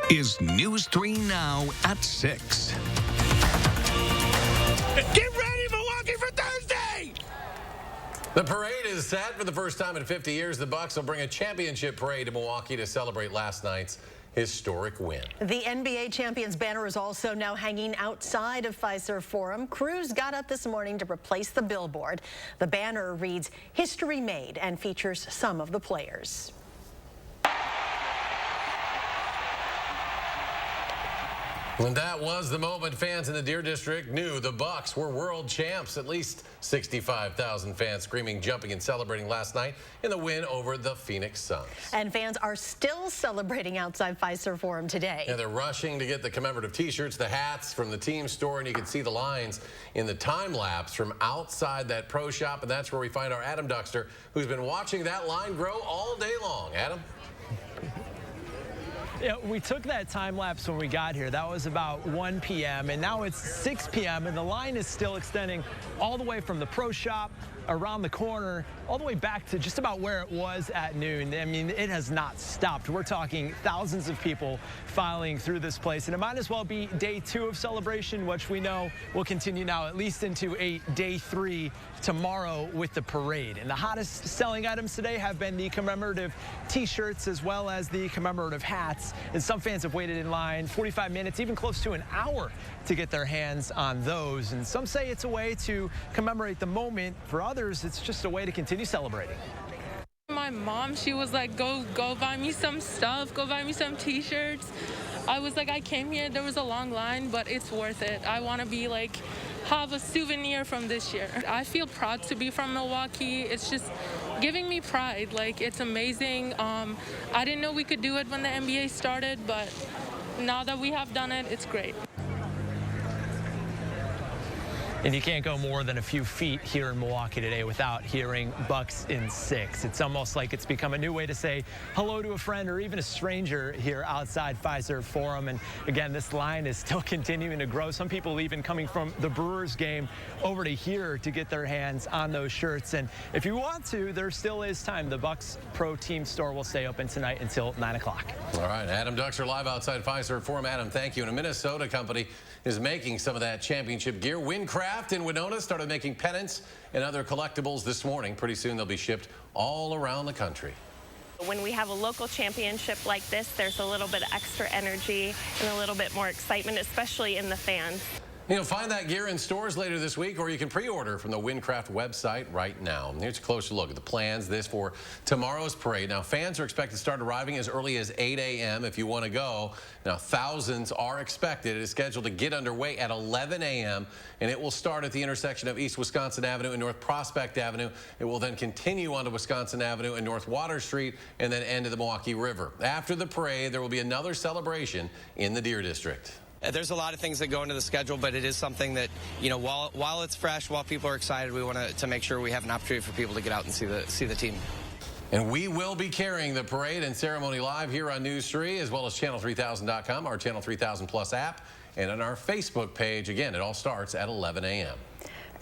is News 3 Now at 6. Get ready, Milwaukee, for Thursday! The parade is set for the first time in 50 years. The Bucks will bring a championship parade to Milwaukee to celebrate last night's historic win. The NBA champions banner is also now hanging outside of Fiserv Forum. Crews got up this morning to replace the billboard. The banner reads, "History Made," and features some of the players. And that was the moment fans in the Deer District knew the Bucks were world champs. At least 65,000 fans screaming, jumping, and celebrating last night in the win over the Phoenix Suns. And fans are still celebrating outside Fiserv Forum today. Yeah, they're rushing to get the commemorative T-shirts, the hats from the team store, and you can see the lines in the time lapse from outside that pro shop, and that's where we find our Adam Duxter, who's been watching that line grow all day long. Adam? Yeah, we took that time lapse when we got here. That was about 1 p.m. and now it's 6 p.m. and the line is still extending all the way from the pro shop around the corner all the way back to just about where it was at noon. I mean, it has not stopped. We're talking thousands of people filing through this place, and it might as well be day 2 of celebration, which we know will continue now at least into a day 3 tomorrow with the parade. And the hottest selling items today have been the commemorative T-shirts as well as the commemorative hats. And some fans have waited in line 45 minutes, even close to an hour, to get their hands on those. And some say it's a way to commemorate the moment. For others, it's just a way to continue celebrating. My mom, she was like, go buy me some stuff, go buy me some T-shirts. I was like, I came here, there was a long line, but it's worth it. I want to be like, have a souvenir from this year. I feel proud to be from Milwaukee. It's just giving me pride. Like, it's amazing. I didn't know we could do it when the NBA started, but now that we have done it, it's great. And you can't go more than a few feet here in Milwaukee today without hearing Bucks in 6. It's almost like it's become a new way to say hello to a friend or even a stranger here outside Fiserv Forum. And again, this line is still continuing to grow. Some people even coming from the Brewers game over to here to get their hands on those shirts. And if you want to, there still is time. The Bucks Pro Team store will stay open tonight until 9 o'clock. All right, Adam Duxter live outside Fiserv Forum. Adam, thank you. And a Minnesota company is making some of that championship gear. Windcraft in Winona started making pennants and other collectibles this morning. Pretty soon they'll be shipped all around the country. When we have a local championship like this, there's a little bit of extra energy and a little bit more excitement, especially in the fans. You'll find that gear in stores later this week, or you can pre-order from the Windcraft website right now. Here's a closer look at the plans for tomorrow's parade. Now, fans are expected to start arriving as early as 8 a.m. if you want to go. Now, thousands are expected. It is scheduled to get underway at 11 a.m., and it will start at the intersection of East Wisconsin Avenue and North Prospect Avenue. It will then continue onto Wisconsin Avenue and North Water Street, and then end to the Milwaukee River. After the parade, there will be another celebration in the Deer District. There's a lot of things that go into the schedule, but it is something that, you know, while it's fresh, while people are excited, we want to make sure we have an opportunity for people to get out and see the team. And we will be carrying the parade and ceremony live here on News 3, as well as Channel3000.com, our Channel 3000 Plus app, and on our Facebook page. Again, it all starts at 11 a.m.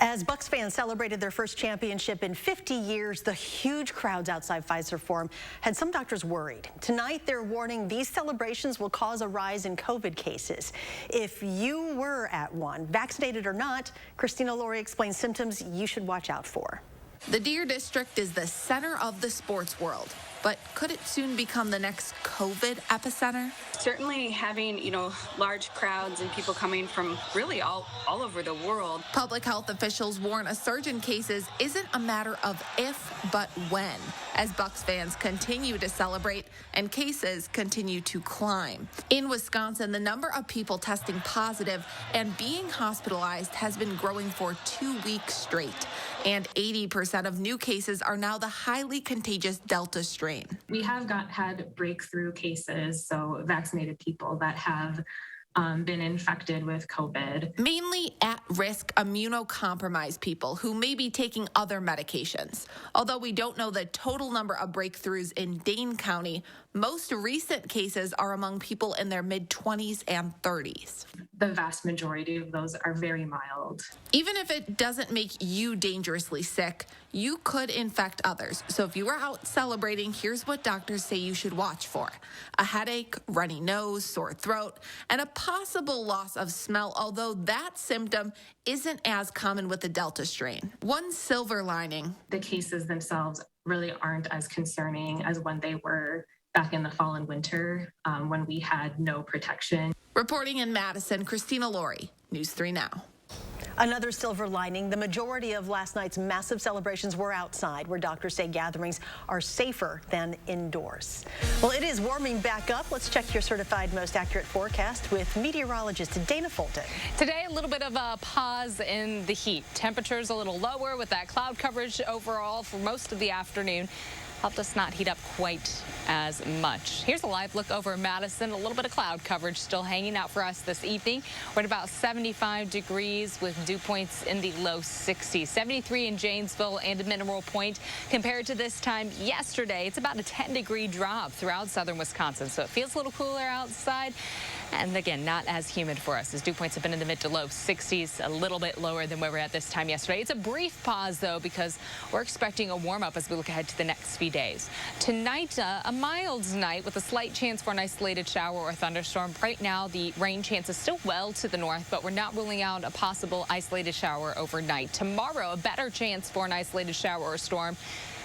As Bucks fans celebrated their first championship in 50 years, the huge crowds outside Fiserv Forum had some doctors worried. Tonight, they're warning these celebrations will cause a rise in COVID cases. If you were at one, vaccinated or not, Christina Laurie explains symptoms you should watch out for. The Deer District is the center of the sports world, but could it soon become the next COVID epicenter? Certainly having, large crowds and people coming from really all over the world. Public health officials warn a surge in cases isn't a matter of if, but when, as Bucks fans continue to celebrate and cases continue to climb. In Wisconsin, the number of people testing positive and being hospitalized has been growing for 2 weeks straight, and 80% of new cases are now the highly contagious Delta strain. We have had breakthrough cases, so vaccinated people that have been infected with COVID. Mainly at-risk immunocompromised people who may be taking other medications. Although we don't know the total number of breakthroughs in Dane County, Most recent cases are among people in their mid-20s and 30s. The vast majority of those are very mild. Even if it doesn't make you dangerously sick, you could infect others. So if you are out celebrating, here's what doctors say you should watch for: a headache, runny nose, sore throat, and a possible loss of smell, although that symptom isn't as common with the Delta strain. One silver lining: the cases themselves really aren't as concerning as when they were back in the fall and winter, when we had no protection. Reporting in Madison, Christina Laurie, News 3 Now. Another silver lining: the majority of last night's massive celebrations were outside, where doctors say gatherings are safer than indoors. Well, it is warming back up. Let's check your certified most accurate forecast with meteorologist Dana Fulton. Today, a little bit of a pause in the heat. Temperatures a little lower with that cloud coverage overall for most of the afternoon. Helped us not heat up quite as much. Here's a live look over Madison. A little bit of cloud coverage still hanging out for us this evening. We're at about 75 degrees with dew points in the low 60s. 73 in Janesville and Mineral Point. Compared to this time yesterday, it's about a 10-degree drop throughout southern Wisconsin. So it feels a little cooler outside. And again, not as humid for us, as dew points have been in the mid to low 60s, a little bit lower than where we were at this time yesterday. It's a brief pause, though, because we're expecting a warm up as we look ahead to the next few days. Tonight, a mild night with a slight chance for an isolated shower or thunderstorm. Right now, the rain chance is still well to the north, but we're not ruling out a possible isolated shower overnight. Tomorrow, a better chance for an isolated shower or storm.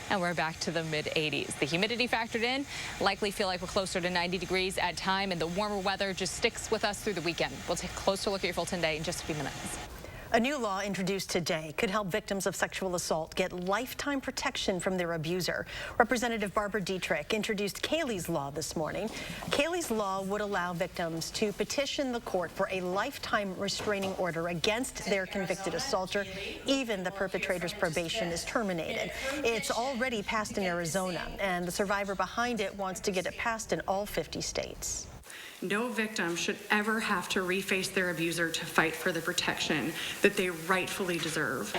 And we're back to the mid-80s. The humidity factored in, likely feel like we're closer to 90 degrees at time, and the warmer weather just sticks with us through the weekend. We'll take a closer look at your full 10 day in just a few minutes. A new law introduced today could help victims of sexual assault get lifetime protection from their abuser. Representative Barbara Dietrich introduced Kaylee's Law this morning. Kaylee's Law would allow victims to petition the court for a lifetime restraining order against their convicted assaulter, even the perpetrator's probation is terminated. It's already passed in Arizona, and the survivor behind it wants to get it passed in all 50 states. No victim should ever have to reface their abuser to fight for the protection that they rightfully deserve.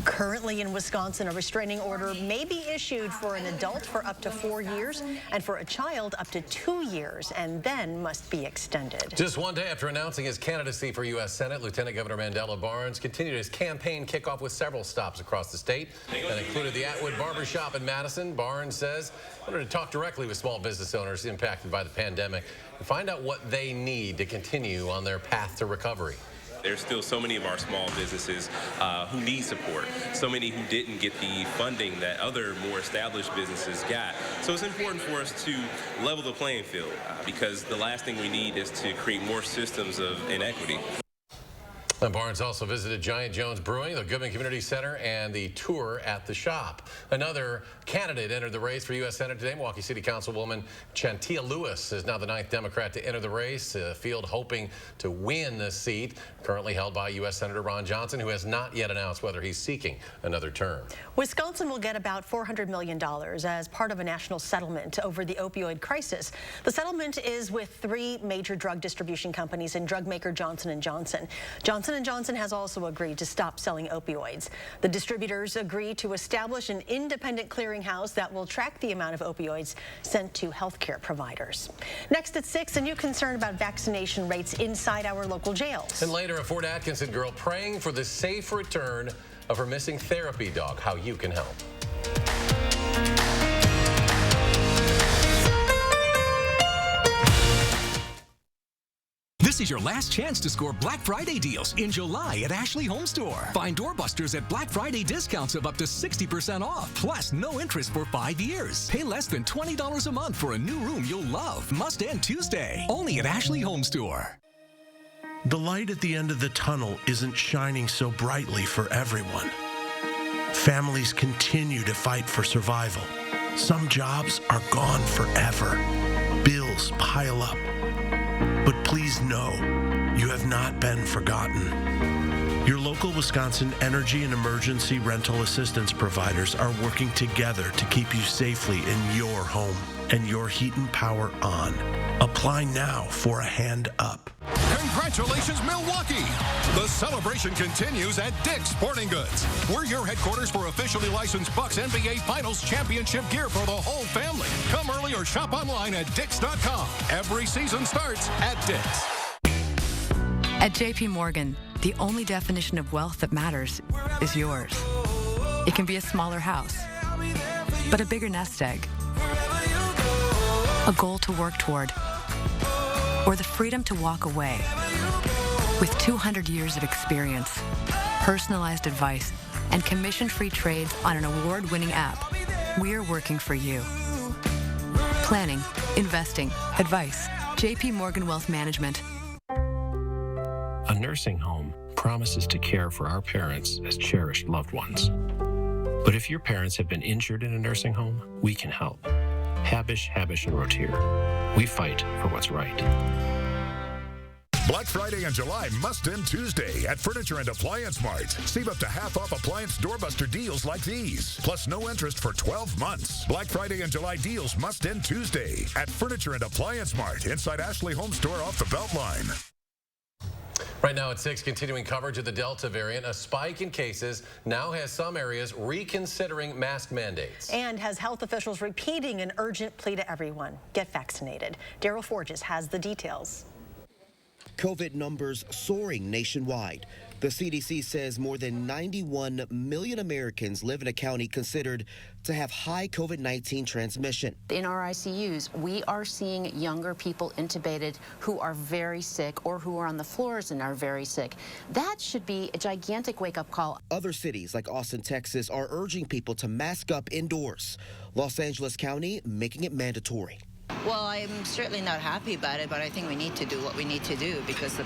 Currently in Wisconsin, a restraining order may be issued for an adult for up to 4 years and for a child up to 2 years, and then must be extended. Just one day after announcing his candidacy for U.S. Senate, Lieutenant Governor Mandela Barnes continued his campaign kickoff with several stops across the state. That included the Atwood Barbershop in Madison. Barnes says he wanted to talk directly with small business owners impacted by the pandemic and find out what they need to continue on their path to recovery. There's still so many of our small businesses who need support, so many who didn't get the funding that other more established businesses got. So it's important for us to level the playing field because the last thing we need is to create more systems of inequity. And Barnes also visited Giant Jones Brewing, the Goodman Community Center, and the tour at the shop. Another candidate entered the race for U.S. Senate today. Milwaukee City Councilwoman Chantia Lewis is now the 9th Democrat to enter the race. A field hoping to win the seat, currently held by U.S. Senator Ron Johnson, who has not yet announced whether he's seeking another term. Wisconsin will get about $400 million as part of a national settlement over the opioid crisis. The settlement is with 3 major drug distribution companies and drug maker Johnson & Johnson. Johnson & Johnson has also agreed to stop selling opioids. The distributors agree to establish an independent clearinghouse that will track the amount of opioids sent to healthcare providers. Next at 6, a new concern about vaccination rates inside our local jails. And later, a Fort Atkinson girl praying for the safe return of her missing therapy dog. How you can help. This is your last chance to score Black Friday deals in July at Ashley HOMESTORE. Find doorbusters at Black Friday discounts of up to 60% off, plus no interest for 5 years. Pay less than $20 a month for a new room you'll love. Must end Tuesday. Only at Ashley HOMESTORE. The light at the end of the tunnel isn't shining so brightly for everyone. Families continue to fight for survival. Some jobs are gone forever. Bills pile up. But please know, you have not been forgotten. Your local Wisconsin energy and emergency rental assistance providers are working together to keep you safely in your home and your heat and power on. Apply now for a hand up. Congratulations, Milwaukee! The celebration continues at Dick's Sporting Goods. We're your headquarters for officially licensed Bucks NBA Finals championship gear for the whole family. Come early or shop online at Dicks.com. Every season starts at Dick's. At JP Morgan, the only definition of wealth that matters is yours. It can be a smaller house, but a bigger nest egg, a goal to work toward, or the freedom to walk away. With 200 years of experience, personalized advice, and commission-free trades on an award-winning app, we're working for you. Planning, investing, advice. JP Morgan Wealth Management. A nursing home promises to care for our parents as cherished loved ones. But if your parents have been injured in a nursing home, we can help. Habish, and Rotier. We fight for what's right. Black Friday in July must end Tuesday at Furniture and Appliance Mart. Save up to half off appliance doorbuster deals like these, plus no interest for 12 months. Black Friday and July deals must end Tuesday at Furniture and Appliance Mart inside Ashley HOMESTORE off the Beltline. Right now at 6, continuing coverage of the Delta variant. A spike in cases now has some areas reconsidering mask mandates. And has health officials repeating an urgent plea to everyone: get vaccinated. Daryl Forges has the details. COVID numbers soaring nationwide. The CDC says more than 91 million Americans live in a county considered to have high COVID-19 transmission. In our ICUs, we are seeing younger people intubated who are very sick or who are on the floors and are very sick. That should be a gigantic wake-up call. Other cities like Austin, Texas are urging people to mask up indoors. Los Angeles County making it mandatory. Well, I'm certainly not happy about it, but I think we need to do what we need to do because the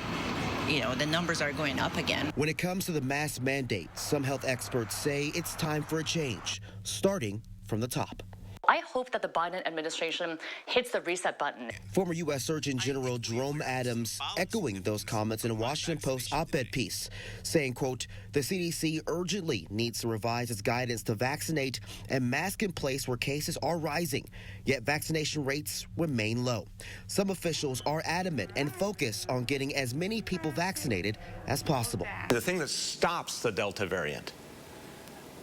numbers are going up again. When it comes to the mask mandate, some health experts say it's time for a change, starting from the top. I hope that the Biden administration hits the reset button. Former U.S. Surgeon General Jerome Adams echoing those comments in a Washington Post op-ed piece, saying, quote, the CDC urgently needs to revise its guidance to vaccinate and mask in place where cases are rising, yet vaccination rates remain low. Some officials are adamant and focus on getting as many people vaccinated as possible. The thing that stops the Delta variant,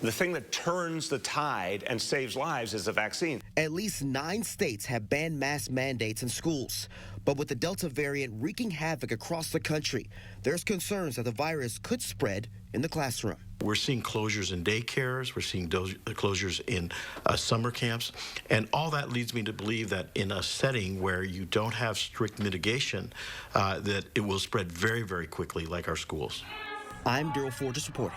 the thing that turns the tide and saves lives is the vaccine. At least 9 states have banned mask mandates in schools. But with the Delta variant wreaking havoc across the country, there's concerns that the virus could spread in the classroom. We're seeing closures in daycares. We're seeing closures in summer camps. And all that leads me to believe that in a setting where you don't have strict mitigation, that it will spread very, very quickly like our schools. I'm Daryl Forges reporting.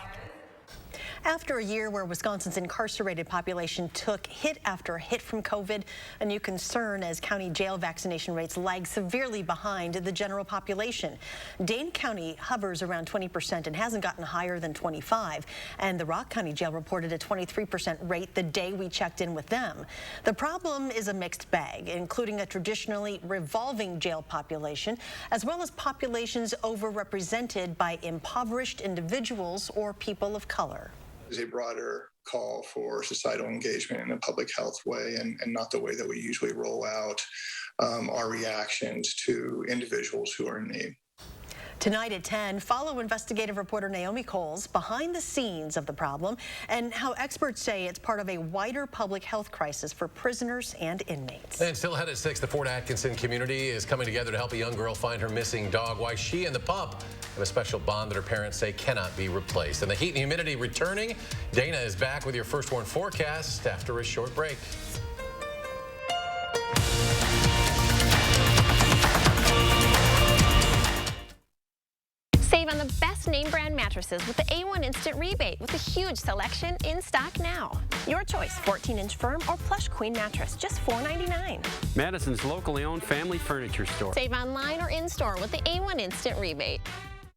After a year where Wisconsin's incarcerated population took hit after hit from COVID, a new concern as county jail vaccination rates lag severely behind the general population. Dane County hovers around 20% and hasn't gotten higher than 25%. And the Rock County Jail reported a 23% rate the day we checked in with them. The problem is a mixed bag, including a traditionally revolving jail population, as well as populations overrepresented by impoverished individuals or people of color. Is a broader call for societal engagement in a public health way and not the way that we usually roll out our reactions to individuals who are in need. Tonight at 10, follow investigative reporter Naomi Coles behind the scenes of the problem and how experts say it's part of a wider public health crisis for prisoners and inmates. And still ahead at 6, the Fort Atkinson community is coming together to help a young girl find her missing dog. Why she and the pup have a special bond that her parents say cannot be replaced. And the heat and humidity returning. Dana is back with your First Warn forecast after a short break. Save on the best name brand mattresses with the A1 Instant Rebate with a huge selection in stock now. Your choice, 14-inch firm or plush queen mattress, just $4.99. Madison's locally owned family furniture store. Save online or in-store with the A1 Instant Rebate.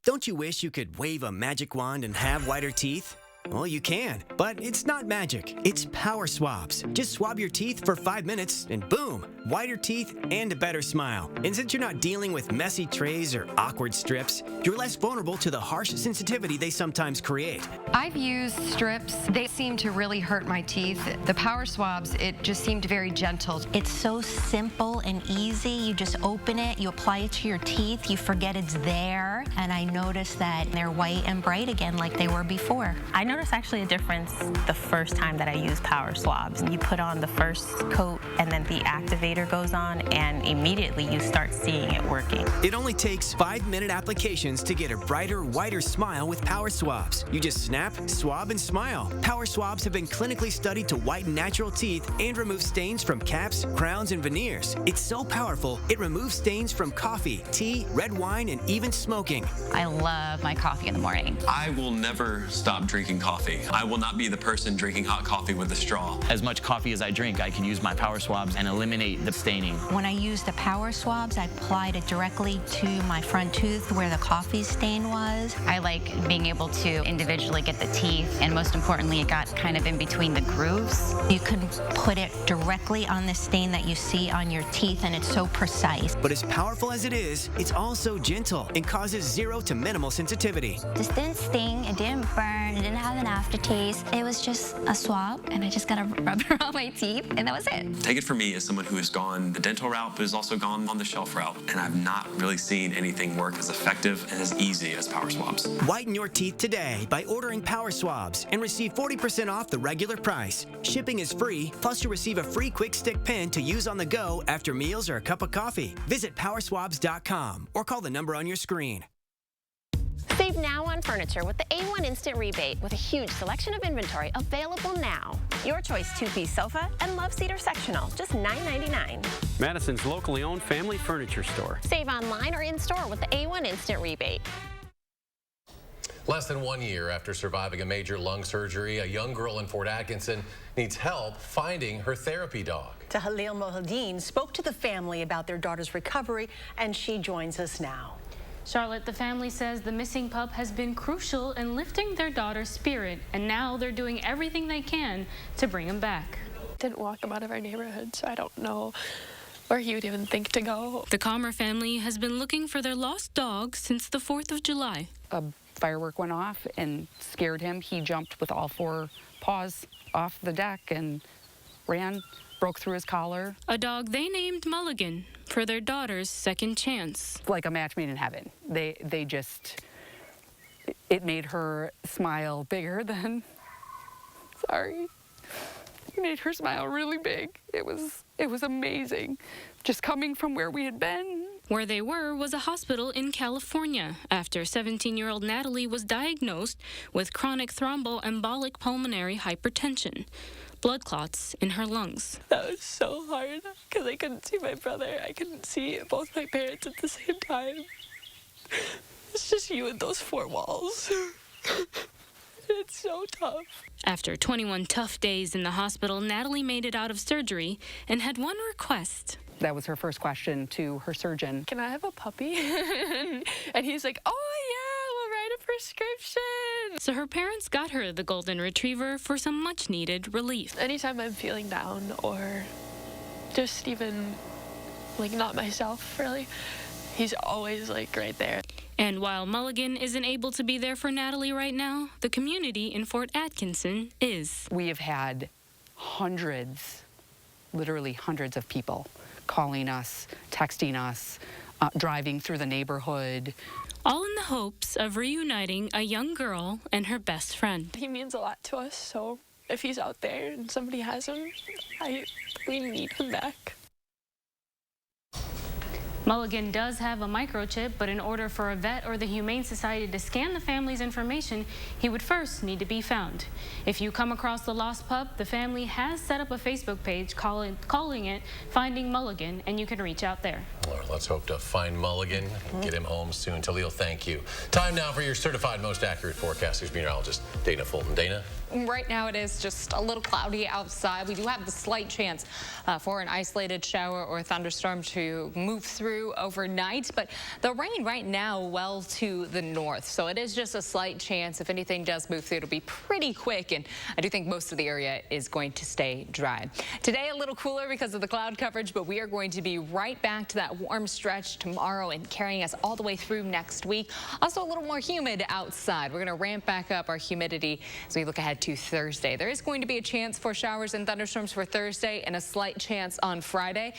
Don't you wish you could wave a magic wand and have whiter teeth? Well, you can, but it's not magic. It's power swabs. Just swab your teeth for 5 minutes and boom, whiter teeth and a better smile. And since you're not dealing with messy trays or awkward strips, you're less vulnerable to the harsh sensitivity they sometimes create. I've used strips. They seem to really hurt my teeth. The power swabs, it just seemed very gentle. It's so simple and easy. You just open it, you apply it to your teeth, you forget it's there, and I noticed that they're white and bright again like they were before. I noticed actually a difference the first time that I used power swabs. You put on the first coat and then the activator goes on, and immediately you start seeing it working. It only takes 5-minute applications to get a brighter, whiter smile with power swabs. You just snap, swab, and smile. Power swabs have been clinically studied to whiten natural teeth and remove stains from caps, crowns, and veneers. It's so powerful, it removes stains from coffee, tea, red wine, and even smoking. I love my coffee in the morning. I will never stop drinking coffee. I will not be the person drinking hot coffee with a straw. As much coffee as I drink, I can use my power swabs and eliminate the staining. When I use the power swabs, I applied it directly to my front tooth where the coffee stain was. I like being able to individually get the teeth, and most importantly, it got kind of in between the grooves. You can put it directly on the stain that you see on your teeth, and it's so precise. But as powerful as it is, it's also gentle and causes 0 to minimal sensitivity. This didn't sting, it didn't burn, it didn't have an aftertaste. It was just a swab, and I just got a rubber on my teeth, and that was it. Take it from me as someone who has gone the dental route, but has also gone on the shelf route, and I've not really seen anything work as effective and as easy as power swabs. Whiten your teeth today by ordering power swabs and receive 40% off the regular price. Shipping is free, plus you'll receive a free quick stick pen to use on the go after meals or a cup of coffee. Visit powerswabs.com or call the number on your screen. Save now on furniture with the A1 Instant Rebate with a huge selection of inventory available now. Your choice 2-piece sofa and love seat or sectional, just $9.99. Madison's locally owned family furniture store. Save online or in-store with the A1 Instant Rebate. Less than 1 year after surviving a major lung surgery, a young girl in Fort Atkinson needs help finding her therapy dog. Tahlil Mohaldeen spoke to the family about their daughter's recovery, and she joins us now. Charlotte, the family says the missing pup has been crucial in lifting their daughter's spirit, and now they're doing everything they can to bring him back. Didn't walk him out of our neighborhood, so I don't know where he would even think to go. The Calmer family has been looking for their lost dog since the 4th of July. A firework went off and scared him. He jumped with all 4 paws off the deck and ran, broke through his collar. A dog they named Mulligan for their daughter's second chance. Like a match made in heaven. They just, it made her smile bigger than, sorry. It made her smile really big. It was amazing. Just coming from where we had been. Where they were was a hospital in California after 17-year-old Natalie was diagnosed with chronic thromboembolic pulmonary hypertension, blood clots in her lungs. That was so hard because I couldn't see my brother. I couldn't see both my parents at the same time. It's just you and those 4 walls. It's so tough. After 21 tough days in the hospital, Natalie made it out of surgery and had one request. That was her first question to her surgeon. Can I have a puppy? And he's like, oh yeah, we'll write a prescription. So her parents got her the golden retriever for some much needed relief. Anytime I'm feeling down or just even like not myself really, he's always like right there. And while Mulligan isn't able to be there for Natalie right now, the community in Fort Atkinson is. We have had hundreds, literally hundreds of people calling us, texting us, driving through the neighborhood. All in the hopes of reuniting a young girl and her best friend. He means a lot to us, so if he's out there and somebody has him, we need him back. Mulligan does have a microchip, but in order for a vet or the Humane Society to scan the family's information, he would first need to be found. If you come across the lost pup, the family has set up a Facebook page calling it Finding Mulligan, and you can reach out there. Well, let's hope to find Mulligan and get him home soon. Tahlil, thank you. Time now for your certified most accurate forecasters, meteorologist Dana Fulton. Dana? Right now it is just a little cloudy outside. We do have the slight chance for an isolated shower or thunderstorm to move through through overnight, but the rain right now well to the north. So it is just a slight chance. If anything does move through, it'll be pretty quick. And I do think most of the area is going to stay dry. Today, a little cooler because of the cloud coverage, but we are going to be right back to that warm stretch tomorrow and carrying us all the way through next week. Also a little more humid outside. We're going to ramp back up our humidity as we look ahead to Thursday. There is going to be a chance for showers and thunderstorms for Thursday and a slight chance on Friday.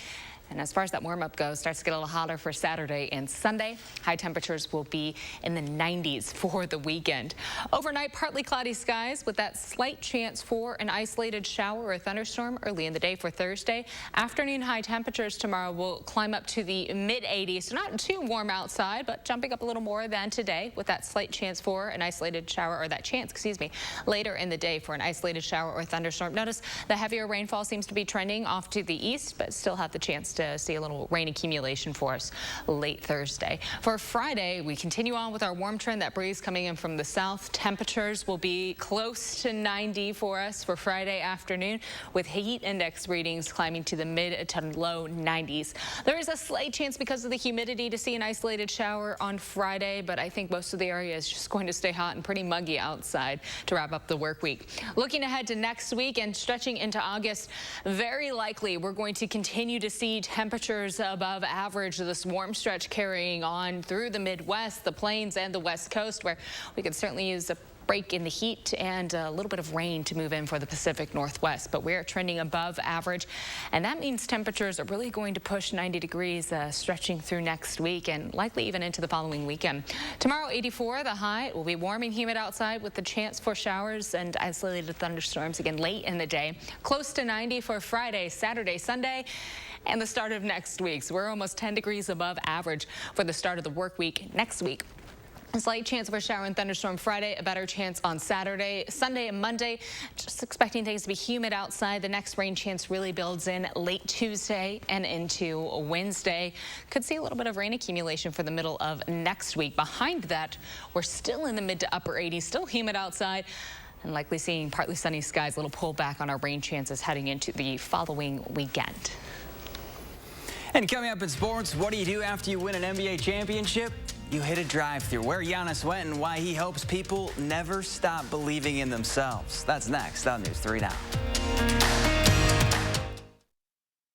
And as far as that warm-up goes, starts to get a little hotter for Saturday and Sunday. High temperatures will be in the 90s for the weekend. Overnight, partly cloudy skies with that slight chance for an isolated shower or thunderstorm early in the day for Thursday. Afternoon high temperatures tomorrow will climb up to the mid-80s. So not too warm outside, but jumping up a little more than today with that slight chance for an isolated shower, or that chance, excuse me, later in the day for an isolated shower or thunderstorm. Notice the heavier rainfall seems to be trending off to the east, but still have the chance to see a little rain accumulation for us late Thursday. For Friday, we continue on with our warm trend. That breeze coming in from the south. Temperatures will be close to 90 for us for Friday afternoon, with heat index readings climbing to the mid to low 90s. There is a slight chance because of the humidity to see an isolated shower on Friday, but I think most of the area is just going to stay hot and pretty muggy outside to wrap up the work week. Looking ahead to next week and stretching into August, very likely we're going to continue to see temperatures above average. This warm stretch carrying on through the Midwest, the plains, and the West Coast, where we could certainly use a break in the heat and a little bit of rain to move in for the Pacific Northwest. But we're trending above average, and that means temperatures are really going to push 90 degrees stretching through next week and likely even into the following weekend. Tomorrow, 84, the high. Will be warm and humid outside with the chance for showers and isolated thunderstorms again late in the day. Close to 90 for Friday, Saturday, Sunday, and the start of next week. So we're almost 10 degrees above average for the start of the work week next week. A slight chance of a shower and thunderstorm Friday, a better chance on Saturday, Sunday, and Monday. Just expecting things to be humid outside. The next rain chance really builds in late Tuesday and into Wednesday. Could see a little bit of rain accumulation for the middle of next week. Behind that, we're still in the mid to upper 80s, still humid outside, and likely seeing partly sunny skies, a little pullback on our rain chances heading into the following weekend. And coming up in sports, what do you do after you win an NBA championship? You hit a drive-thru. Where Giannis went and why he hopes people never stop believing in themselves. That's next on News 3 Now.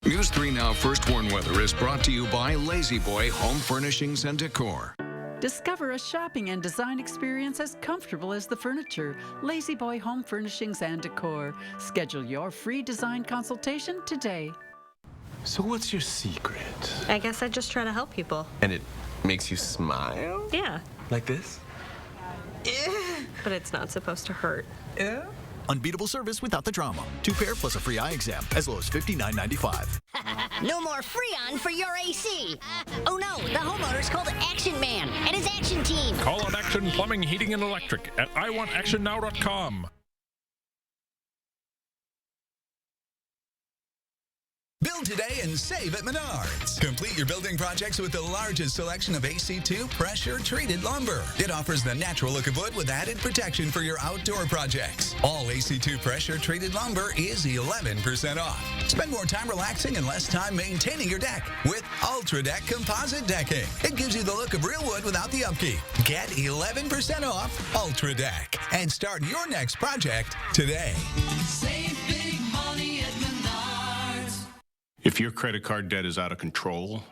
News 3 Now First Warn Weather is brought to you by Lazy Boy Home Furnishings and Decor. Discover a shopping and design experience as comfortable as the furniture. Lazy Boy Home Furnishings and Decor. Schedule your free design consultation today. So what's your secret? I guess I just try to help people. And it makes you smile? Yeah. Like this? But it's not supposed to hurt. Yeah. Unbeatable service without the drama. 2 pair plus a free eye exam, as low as $59.95. No more Freon for your AC. Oh no, the homeowner's called Action Man and his action team. Call on Action Plumbing, Heating, and Electric at iwantactionnow.com. Build today and save at Menards. Complete your building projects with the largest selection of AC2 pressure-treated lumber. It offers the natural look of wood with added protection for your outdoor projects. All AC2 pressure-treated lumber is 11% off. Spend more time relaxing and less time maintaining your deck with Ultra Deck Composite Decking. It gives you the look of real wood without the upkeep. Get 11% off Ultra Deck and start your next project today. Save big money at Menards. If your credit card debt is out of control,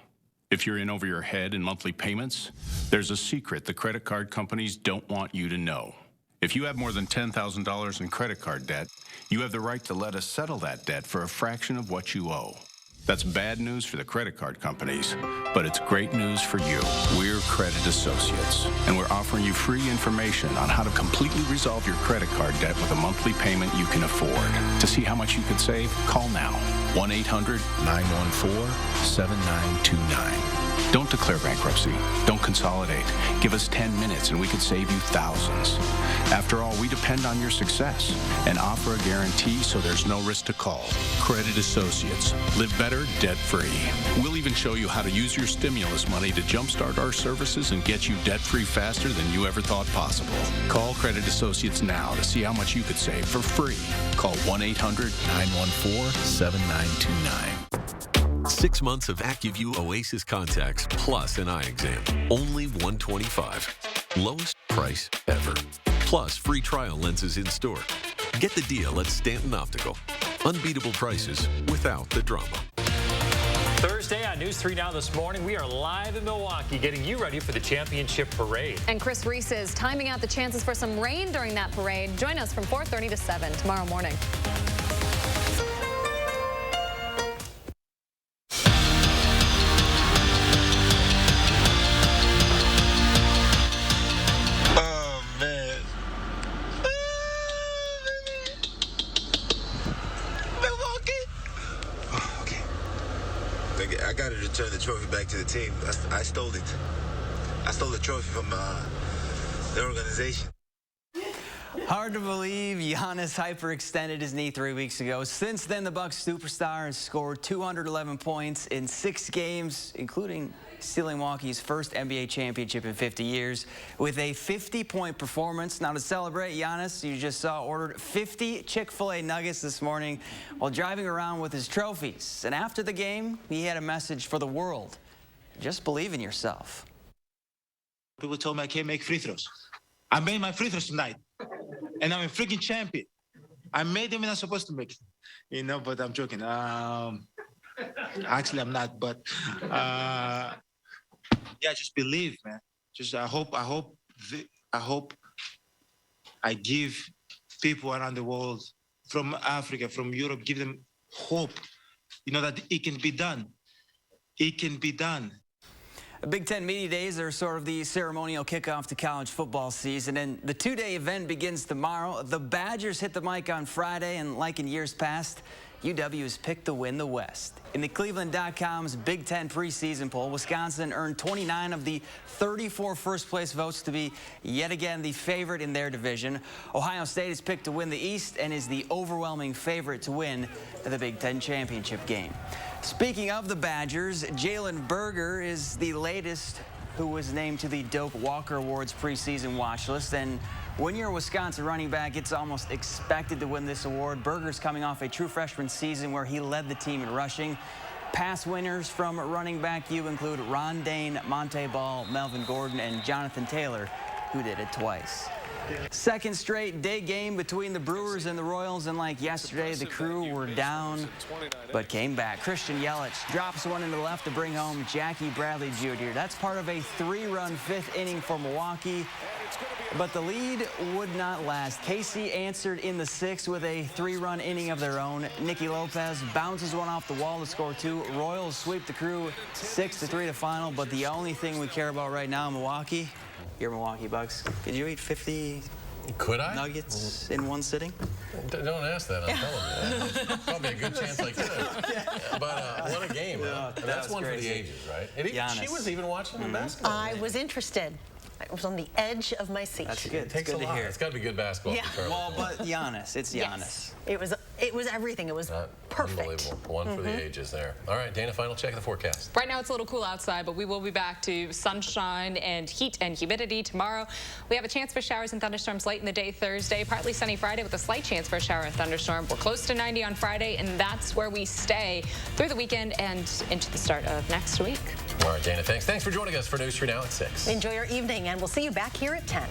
if you're in over your head in monthly payments, there's a secret the credit card companies don't want you to know. If you have more than $10,000 in credit card debt, you have the right to let us settle that debt for a fraction of what you owe. That's bad news for the credit card companies, but it's great news for you. We're Credit Associates, and we're offering you free information on how to completely resolve your credit card debt with a monthly payment you can afford. To see how much you could save, call now. 1-800-914-7929. Don't declare bankruptcy. Don't consolidate. Give us 10 minutes and we could save you thousands. After all, we depend on your success and offer a guarantee so there's no risk to call. Credit Associates. Live better, debt-free. We'll even show you how to use your stimulus money to jumpstart our services and get you debt-free faster than you ever thought possible. Call Credit Associates now to see how much you could save for free. Call 1-800-914-7929. 6 months of AccuView Oasis contacts plus an eye exam. Only $125. Lowest price ever. Plus free trial lenses in store. Get the deal at Stanton Optical. Unbeatable prices without the drama. Thursday on News 3 Now this morning, we are live in Milwaukee getting you ready for the championship parade. And Chris Reese is timing out the chances for some rain during that parade. Join us from 4:30 to 7 tomorrow morning. I got to return the trophy back to the team. I stole it. I stole the trophy from the organization. Hard to believe Giannis hyperextended his knee 3 weeks ago. Since then, the Bucks superstar has scored 211 points in 6 games, including stealing Milwaukee's first NBA championship in 50 years with a 50-point performance. Now, to celebrate, Giannis, you just saw, ordered 50 Chick-fil-A nuggets this morning while driving around with his trophies. And after the game, he had a message for the world. Just believe in yourself. People told me I can't make free throws. I made my free throws tonight, and I'm a freaking champion. I made them and I'm supposed to make them, but I'm joking. Actually, I'm not, but yeah, just believe, man. Just I hope I give people around the world, from Africa, from Europe, give them hope. That it can be done. It can be done. Big Ten Media Days are sort of the ceremonial kickoff to college football season, and the 2-day event begins tomorrow. The Badgers hit the mic on Friday, and like in years past, UW has picked to win the West. In the Cleveland.com's Big Ten preseason poll, Wisconsin earned 29 of the 34 first-place votes to be yet again the favorite in their division. Ohio State is picked to win the East and is the overwhelming favorite to win the Big Ten championship game. Speaking of the Badgers, Jalen Berger is the latest who was named to the Doak Walker Awards preseason watch list. And when you're a Wisconsin running back, it's almost expected to win this award. Berger's coming off a true freshman season where he led the team in rushing. Past winners from running back U include Ron Dane, Monte Ball, Melvin Gordon, and Jonathan Taylor, who did it twice. Second straight day game between the Brewers and the Royals, and like yesterday, the Crew were down but came back. Christian Yelich drops one into the left to bring home Jackie Bradley Jr. That's part of a 3-run 5th inning for Milwaukee, but the lead would not last. KC answered in the 6th with a 3-run inning of their own. Nicky Lopez bounces one off the wall to score 2. Royals sweep the Crew 6-3 to final, but the only thing we care about right now in Milwaukee, your Milwaukee Bucks, could you eat 50 nuggets in one sitting? Don't ask that. I'm telling you. Probably a good chance I could. But what a game. And that's one for the ages, right? She was even watching the basketball. I was interested. I was on the edge of my seat. That's good. It takes a lot. It's got to be good basketball. Yeah. Well, but Giannis. It's Giannis. Yes. It was everything. It was perfect. Unbelievable. One for the ages there. All right, Dana, final check of the forecast. Right now it's a little cool outside, but we will be back to sunshine and heat and humidity tomorrow. We have a chance for showers and thunderstorms late in the day Thursday. Partly sunny Friday with a slight chance for a shower and thunderstorm. We're close to 90 on Friday, and that's where we stay through the weekend and into the start of next week. All right, Dana, thanks. Thanks for joining us for News 3 Now at 6. Enjoy your evening, and we'll see you back here at 10.